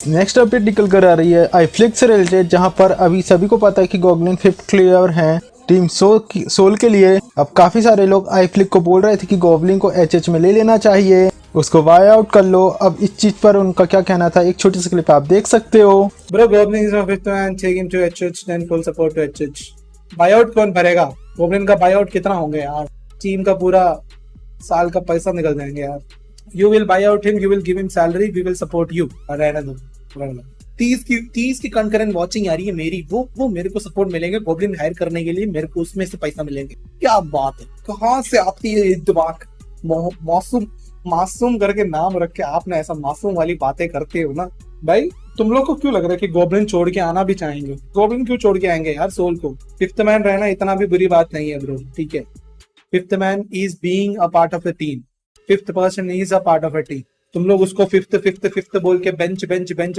Next update निकल कर आ रही है आईफ्लिक्स से रिलेटेड, जहां पर अभी सभी को पता है कि गॉगलिन फिफ्थ क्लियर हैं टीम सोल के लिए। अब काफी सारे लोग आईफ्लिक को बोल रहे थे कि गॉगलिन को एचएच में ले लेना चाहिए, उसको वाई आउट कर लो। अब इस चीज पर उनका क्या कहना था, एक छोटी सी क्लिप आप देख सकते हो। Bro, Goblin is a fifth man, take him to HH, then full support to HH. Buyout कौन भरेगा? Goblin का buyout कितना होंगे यार? टीम का पूरा साल का पैसा निकल जाएंगे यार. You will buy out him, you will give him salary, we will support you. रहने दो. 30 की कंकरेंट वॉचिंग आ रही है मेरी, वो मेरे को सपोर्ट मिलेंगे गोब्लिन हायर करने के लिए, मेरे को उसमें से पैसा मिलेंगे. क्या बात है, कहाँ से आती है दिमाग? मासूम करके नाम रख के आपने ऐसा मासूम वाली बातें करते हो ना भाई. तुम लोग को क्यों लग रहा है कि गोब्लिन छोड़ के आना भी चाहेंगे? गोब्लिन क्यों छोड़ के आएंगे यार सोल को? फिफ्थ मैन रहना इतना भी बुरी बात नहीं है ब्रो, ठीक है. Fifth man is being a part of the team. Fifth person is a part of a team. तुम लोग उसको फिफ्थ बोल के बेंच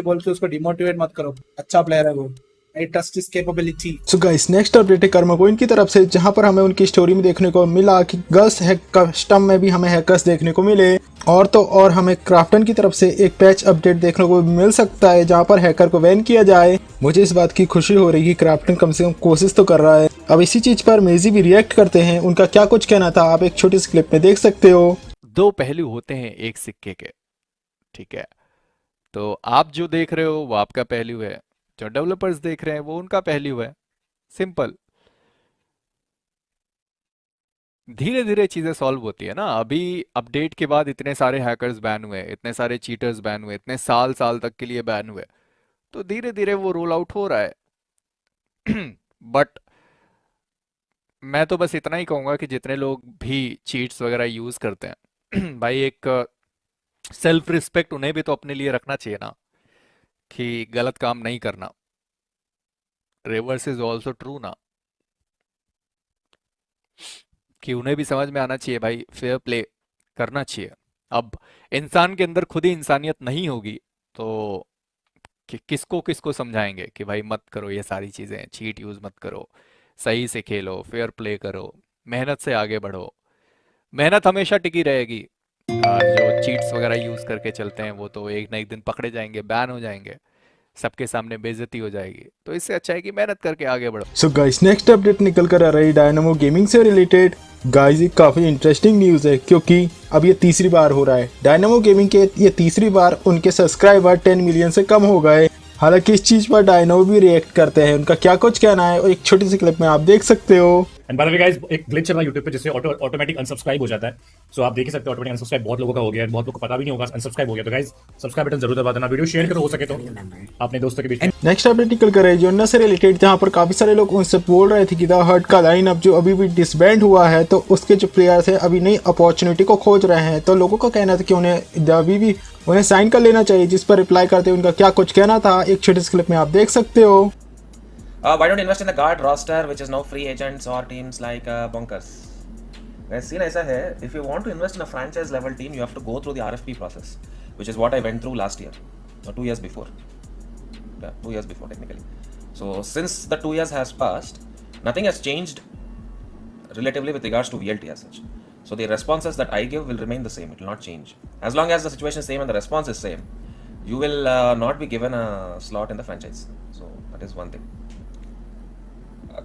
बोल के उसको डिमोटिवेट मत करो. अच्छा प्लेयर है वो. I trust his capability. So guys, next update है कर्मा कोइन की तरफ से, जहां पर हमें उनकी स्टोरी में देखने को मिला कि गर्ल्स हैक कस्टम में भी हमें हैकर्स देखने को मिले, और तो और हमें क्राफ्टन की तरफ से एक पैच अपडेट देखने को मिल सकता है जहां पर हैकर को बैन किया जाए. मुझे इस बात की खुशी हो रही है कि क्राफ्टन कम से कम कोशिश तो कर रहा है. अब इसी चीज पर मेजी भी रिएक्ट करते हैं, उनका क्या कुछ कहना था आप एक छोटी सी क्लिप में देख सकते हो. दो पहलू होते हैं एक सिक्के के, ठीक है. तो आप जो देख रहे हो वो आपका पहलू है, जो डेवलपर्स देख रहे हैं वो उनका पहलू है. सिंपल. धीरे धीरे चीजें सॉल्व होती है ना. अभी अपडेट के बाद इतने सारे हैकर्स बैन हुए, इतने सारे चीटर्स बैन हुए, इतने साल साल तक के लिए बैन हुए, तो धीरे धीरे वो रोल आउट हो रहा है. बट मैं तो बस इतना ही कहूंगा कि जितने लोग भी चीट्स वगैरह यूज करते हैं भाई, एक सेल्फ रिस्पेक्ट उन्हें भी तो अपने लिए रखना चाहिए ना, कि गलत काम नहीं करना. रिवर्स इज ऑल्सो ट्रू ना, कि उन्हें भी समझ में आना चाहिए भाई, फेयर प्ले करना चाहिए. अब इंसान के अंदर खुद ही इंसानियत नहीं होगी तो किसको किसको समझाएंगे कि भाई मत करो ये सारी चीज़ें, चीट यूज़ मत करो, सही से खेलो, फेयर प्ले करो, मेहनत से आगे बढ़ो. मेहनत हमेशा टिकी रहेगी. जो चीट्स वगैरह यूज़ करके चलते हैं वो तो एक ना एक दिन पकड़े जाएंगे, बैन हो जाएंगे, सबके सामने बेइज्जती हो जाएगी. तो इससे अच्छा है कि मेहनत करके आगे बढ़ो. सो गाइस, नेक्स्ट अपडेट निकल कर आ रही है डायनामो गेमिंग से रिलेटेड. गाइस, ये काफी इंटरेस्टिंग न्यूज है क्योंकि अब ये तीसरी बार हो रहा है. डायनामो गेमिंग के ये तीसरी बार उनके सब्सक्राइबर 10 मिलियन से कम हो गए. हालांकि इस चीज पर डायनामो भी रिएक्ट करते हैं, उनका क्या कुछ कहना है और एक छोटी सी क्लिप में आप देख सकते हो. And by the way guys, एक ग्लिच है ना YouTube पे जिससे ऑटोमेटिक अनसब्सक्राइब हो जाता है. सो आप देख ही सकते हो ऑटोमेटिक अनसब्सक्राइब बहुत लोगों का हो गया है, बहुत लोगों को पता भी नहीं होगा अनसब्सक्राइब हो गया. तो गाइस सब्सक्राइब बटन जरूर दबा देना, वीडियो शेयर करो हो सके तो अपने दोस्तों के बीच में. नेक्स्ट अपडेट निकल कर है जोन्ना से रिलेटेड, जहां पर काफी सारे लोग उनसे बोल रहे थे कि द हर्ट का लाइन अप जो अभी भी डिसबैंड हुआ है, तो उसके जो प्लेयर्स है अभी नई अपॉर्चुनिटी को खोज रहे हैं. तो लोगों का कहना था कि उन्हें अभी भी उन्हें साइन कर लेना चाहिए, जिस पर रिप्लाई करते उनका क्या कुछ कहना था एक छोटी सी क्लिप में आप देख सकते हो. Why don't you invest in the guard roster, which is now free agents or teams like Bonkers? Guys, scene ऐसा है, if you want to invest in a franchise level team, you have to go through the RFP process, which is what I went through last year, or 2 years before. Yeah, 2 years before technically. So since the 2 years has passed, nothing has changed relatively with regards to VLT as such. So the responses that I give will remain the same. It will not change. As long as the situation is same and the response is same, you will not be given a slot in the franchise. So that is one thing.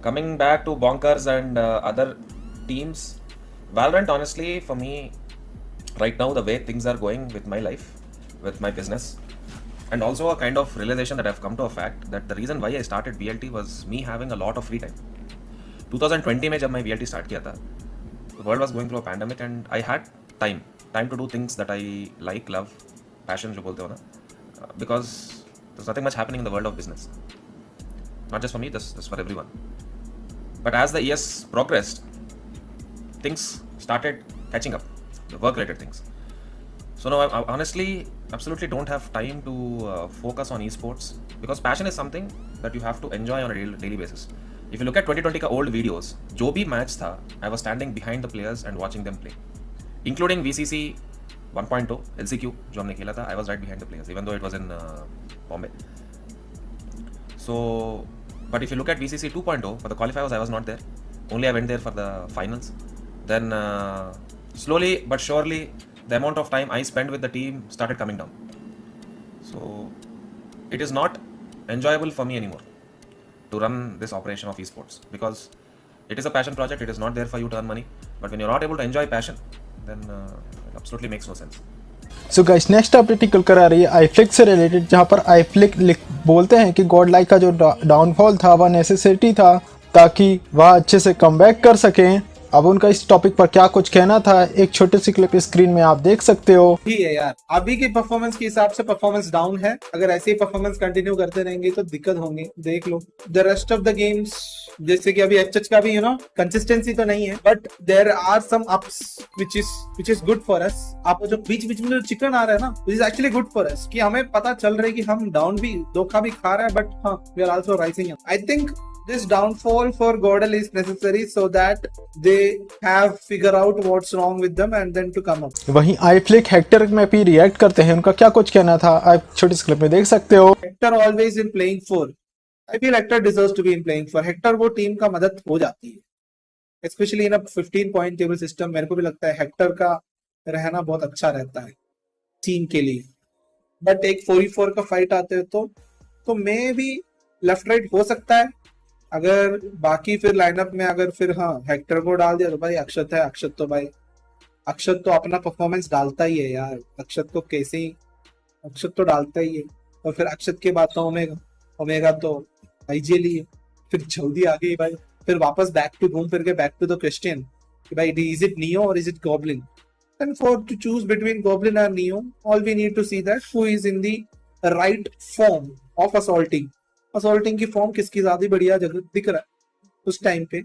Coming back to Bonkers and other teams, Valorant, honestly, for me, right now, the way things are going with my life, with my business, and also a kind of realization that I've come to a fact that the reason why I started VLT was me having a lot of free time. 2020 में जब मैं VLT start किया था, the world was going through a pandemic and I had time to do things that I like, love, passion जो बोलते हो ना, because there's nothing much happening in the world of business. Not just for me, this for everyone. But as the years progressed, things started catching up, the work-related things. So now I honestly absolutely don't have time to focus on esports, because passion is something that you have to enjoy on a daily basis. If you look at 2020 का old videos, जो भी match था, I was standing behind the players and watching them play, including VCC 1.0 LCQ जो हमने खेला था. I was right behind the players, even though it was in Bombay. So, but if you look at VCC 2.0, for the qualifiers I was not there. Only I went there for the finals. Then slowly but surely the amount of time I spent with the team started coming down. So it is not enjoyable for me anymore to run this operation of esports, because it is a passion project. It is not there for you to earn money, but when you're not able to enjoy passion, then it absolutely makes no sense. So guys next update निकल कर आ रही है आईफ्लिक से related, जहां पर आईफ्लिक बोलते हैं कि गॉड लाइक का जो डाउनफॉल था वह नेसेसिटी था ताकि वह अच्छे से कमबैक कर सकें। अब उनका इस टॉपिक पर क्या कुछ कहना था, एक छोटी सी क्लिप स्क्रीन में आप देख सकते हो। ही है यार, अभी की परफॉर्मेंस के हिसाब से परफॉर्मेंस डाउन है। अगर ऐसे ही परफॉर्मेंस कंटिन्यू करते रहेंगे तो दिक्कत होंगी। देख लो the rest of the games, जैसे कि अभी एचएच का भी कंसिस्टेंसी तो नहीं है, but there are some ups which is good for us. आप जो बीच बीच में जो चिकन आ रहा है ना, which is actually good for अस, कि हमें पता चल रहा है कि हम डाउन भी धोखा भी खा रहे हैं, बट हाँ we are also rising. I think this downfall for Godel is necessary so that they have figure out what's wrong with them and then to come up. वहीं आईफ्लिक हेक्टर में भी रिएक्ट करते हैं, उनका क्या कुछ कहना था आप छोटी सी क्लिप में देख सकते हो। Hector always in playing four. I feel Hector deserves to be in playing four. Hector वो टीम का मदद हो जाती है, especially in a 15 point table system। मेरे को भी लगता है हेक्टर का रहना बहुत अच्छा रहता है टीम के लिए, बट एक 4v4 का फाइट आते हैं तो मे भी लेफ्ट राइट हो सकता है। अगर बाकी फिर लाइनअप में अगर फिर हाँ हेक्टर को डाल दिया तो भाई अक्षत है। अक्षत तो अपना परफॉर्मेंस डालता ही है यार। अक्षत तो डालता ही है। और फिर अक्षत के बाद तो ओमेगा तो आईजीएल ही है। फिर जल्दी आ गई भाई, फिर वापस घूम फिर के बैक टू द क्वेश्चन कि भाई इज इट नियो और is it goblin. And for to choose between goblin और Neo, all we need to see that who is in the right form of assaulting की form किसकी ज्यादा बढ़िया जगह दिख रहा है उस टाइम पे,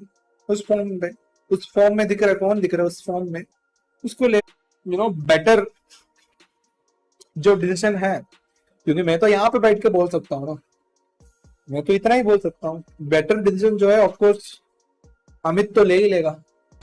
उस फॉर्म में दिख रहा है। कौन दिख रहा है उस फॉर्म में, उसको ले बेटर जो डिसीजन है। क्योंकि मैं तो यहाँ पे बैठ के बोल सकता हूँ ना, मैं तो इतना ही बोल सकता हूँ, बेटर डिसीजन जो है ऑफकोर्स अमित तो ले ही लेगा।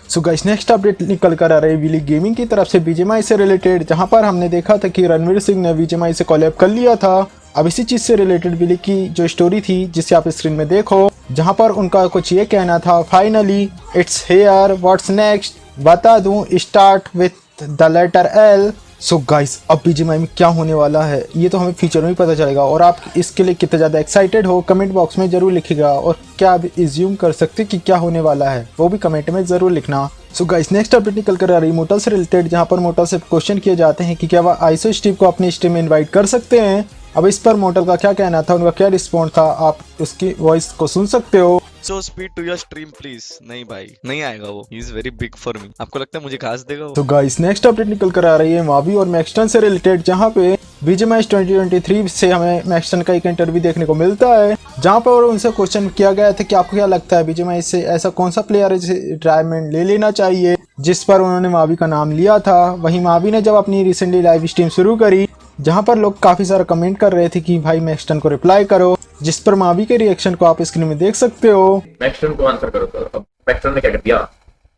सो गाइस नेक्स्ट अपडेट निकल कर आ रही है विली गेमिंग की तरफ से बीजीएमआई से रिलेटेड, जहां पर हमने देखा था कि रणवीर सिंह ने बीजीएमआई से कोलैब कर लिया था। अब इसी चीज से रिलेटेड विली की जो स्टोरी थी जिसे आप स्क्रीन में देखो, जहां पर उनका कुछ ये कहना था, finally it's here what's next, बता दूं start with the letter L. So guys अब बीजीएमआई में क्या होने वाला है ये तो हमें फ्यूचर में ही पता चलेगा, और आप इसके लिए कितने ज़्यादा एक्साइटेड हो कमेंट बॉक्स में जरूर लिखिएगा, और क्या आप इज्यूम कर सकते कि क्या होने वाला है वो भी कमेंट में जरूर लिखना। सो गाइस नेक्स्ट अपडेट निकल कर आ रही मोटल से रिलेटेड, जहां पर मोटल से क्वेश्चन किए जाते हैं कि क्या वह आइसो स्टीव को अपनी स्ट्रीम में इन्वाइट कर सकते हैं। अब इस पर मोटल का क्या कहना था, उनका क्या रिस्पॉन्स था, आप उसकी वॉइस को सुन सकते हो। So speed to your stream please. नहीं भाई नहीं आएगा वो, he is very big for me. आपको लगता है मुझे घास देगा वो? तो गाइस नेक्स्ट अपडेट निकल कर आ रही है मावी और मैक्सटन से रिलेटेड, जहां पे बीजीएमआई 2023 से हमें मैक्सटन का एक इंटरव्यू देखने को मिलता है, जहां पर उनसे क्वेश्चन किया गया था कि आपको क्या लगता है बीजीएमआई से ऐसा कौन सा प्लेयर है जिसे रिटायरमेंट ले लेना चाहिए, जिस पर उन्होंने मावी का नाम लिया था। वहीं मावी ने जब अपनी रिसेंटली लाइव स्ट्रीम शुरू करी, जहां पर लोग काफी सारा कमेंट कर रहे थे कि भाई मैक्सटन को रिप्लाई करो, जिस पर मावी के रिएक्शन को आप स्क्रीन में देख सकते हो। मैक्सटन को आंसर करो सर। अब मैक्सटन ने क्या कर दिया?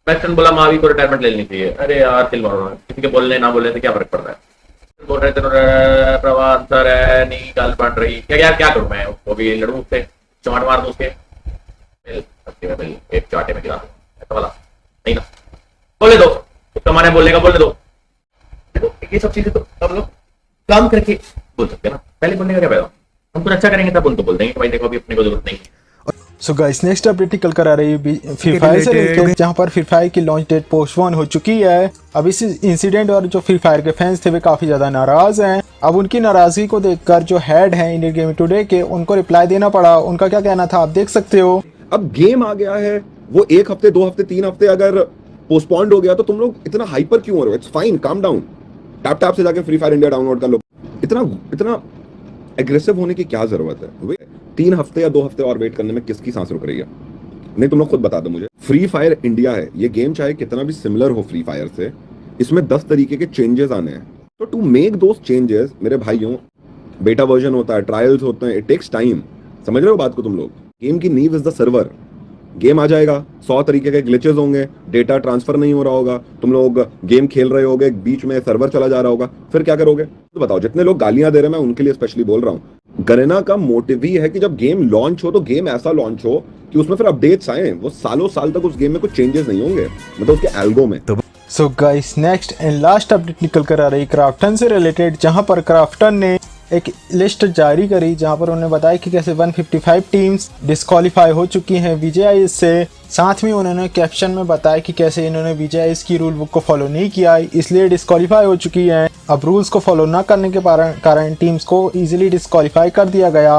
मैक्सटन बोला मावी को रिटायरमेंट ले लेनी चाहिए। अरे यार चिल मारो, किसी के बोलने ना बोलने से क्या फर्क पड़ रहा है। बोल रहे थे प्रभा आंसर है नहीं गाल पड़ रही, क्या यार क्या करूं मैं? वो भी लड़ू उससे, चमाट मार दो उसके, एक चाटे में गिरा ऐसा वाला नहीं ना। बोले दो उसका माने बोलने का, बोलने दो। देखो ये सब चीजें तो हम लोग काम करके बोल सकते हैं ना, पहले बोलने का क्या फायदा? हम कुछ अच्छा करेंगे तब उनको बोल देंगे कि भाई देखो अभी अपने को जरूरत नहीं। सो गाइस नेक्स्ट अपडेट निकल कर आ रही है फ्री फायर से रिलेटेड, जहां पर फ्री फायर की लॉन्च डेट पोस्टपोन हो चुकी है। अब इस इंसिडेंट और जो फ्री फायर के फैंस थे वे काफी ज्यादा नाराज हैं। अब उनकी नाराजगी को देखकर जो हेड हैं इंडियन गेमिंग टुडे के, उनको रिप्लाई देना पड़ा। उनका क्या कहना था आप देख सकते हो। अब गेम आ गया है, वो 1 हफ्ते 2 हफ्ते 3 हफ्ते अगर पोस्टपोन्ड हो गया तो तुम लोग इतना हाइपर क्यों हो रहे हो? It's fine, calm down, tap से जाके फ्री फायर इंडिया डाउनलोड कर लो। इतना एग्रेसिव होने की क्या जरूरत है? 3 हफ्ते या 2 हफ्ते और वेट करने में किसकी सांस रुक रही है? नहीं तुम लोग खुद बता दो मुझे। फ्री फायर इंडिया है, ये गेम चाहे कितना भी सिमिलर हो फ्री फायर से, इसमें 10 तरीके के चेंजेस आने हैं। तो टू मेक दोस चेंजेस मेरे भाइयों, बेटा वर्जन होता है, ट्रायल्स होते हैं, इट टेक्स टाइम। समझ रहे हो बात को तुम लोग? गेम की नींव इज द सर्वर। गेम आ जाएगा, 100 तरीके के ग्लिचेस होंगे, डेटा ट्रांसफर नहीं हो रहा होगा, तुम लोग गेम खेल रहे होगे, बीच में सर्वर चला जा रहा होगा, फिर क्या करोगे? तो बताओ। जितने लोग गालियां दे रहे हैं मैं उनके लिए स्पेशली बोल रहा हूँ। गरीना का मोटिव ही है कि जब गेम लॉन्च हो तो गेम ऐसा लॉन्च हो कि उसमें फिर अपडेट्स आए। वो सालों साल तक उस गेम में कुछ चेंजेस नहीं होंगे, मतलब उसके एल्गो में। So guys next and last update निकल कर आ रही क्राफ्टन से रिलेटेड, जहां पर क्राफ्टन ने एक लिस्ट जारी करी जहां पर उन्होंने बताया कि कैसे 155 टीम्स डिस्क्वालीफाई हो चुकी हैं VJIS से। साथ में उन्होंने कैप्शन में बताया कि कैसे इन्होंने VJIS की रूल बुक को फॉलो नहीं किया इसलिए डिस्क्वालीफाई हो चुकी हैं। अब रूल्स को फॉलो ना करने के कारण टीम्स को इजीली डिस्क्वालीफाई कर दिया गया।